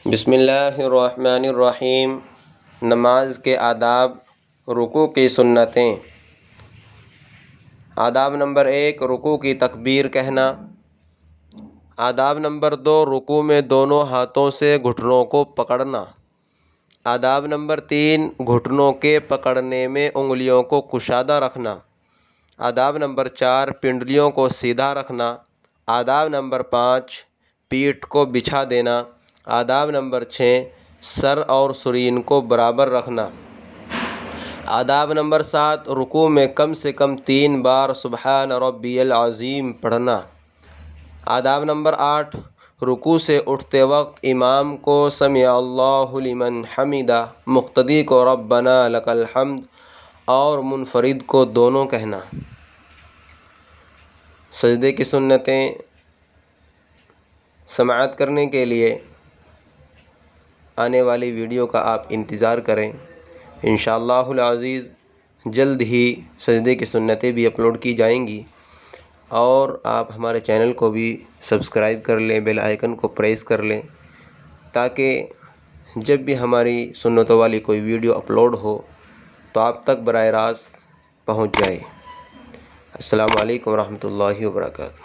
بسم اللہ الرحمن الرحیم۔ نماز کے آداب، رکوع کی سنتیں۔ آداب نمبر 1، رکوع کی تکبیر کہنا۔ آداب نمبر 2، رکوع میں دونوں ہاتھوں سے گھٹنوں کو پکڑنا۔ آداب نمبر 3، گھٹنوں کے پکڑنے میں انگلیوں کو کشادہ رکھنا۔ آداب نمبر 4، پنڈلیوں کو سیدھا رکھنا۔ آداب نمبر 5، پیٹھ کو بچھا دینا۔ آداب نمبر 6، سر اور سرین کو برابر رکھنا۔ آداب نمبر 7، رکوع میں کم سے کم 3 بار سبحان ربی العظیم پڑھنا۔ آداب نمبر 8، رکوع سے اٹھتے وقت امام کو سمع اللہ لمن حمدہ، مقتدی کو ربنا لک الحمد اور منفرد کو دونوں کہنا۔ سجدے کی سنتیں سماعت کرنے کے لیے آنے والی ویڈیو کا آپ انتظار کریں۔ انشاءاللہ العزیز جلد ہی سجدے کی سنتیں بھی اپلوڈ کی جائیں گی، اور آپ ہمارے چینل کو بھی سبسکرائب کر لیں، بیل آئیکن کو پریس کر لیں، تاکہ جب بھی ہماری سنتوں والی کوئی ویڈیو اپلوڈ ہو تو آپ تک براہ راست پہنچ جائے۔ السلام علیکم ورحمۃ اللہ وبرکاتہ۔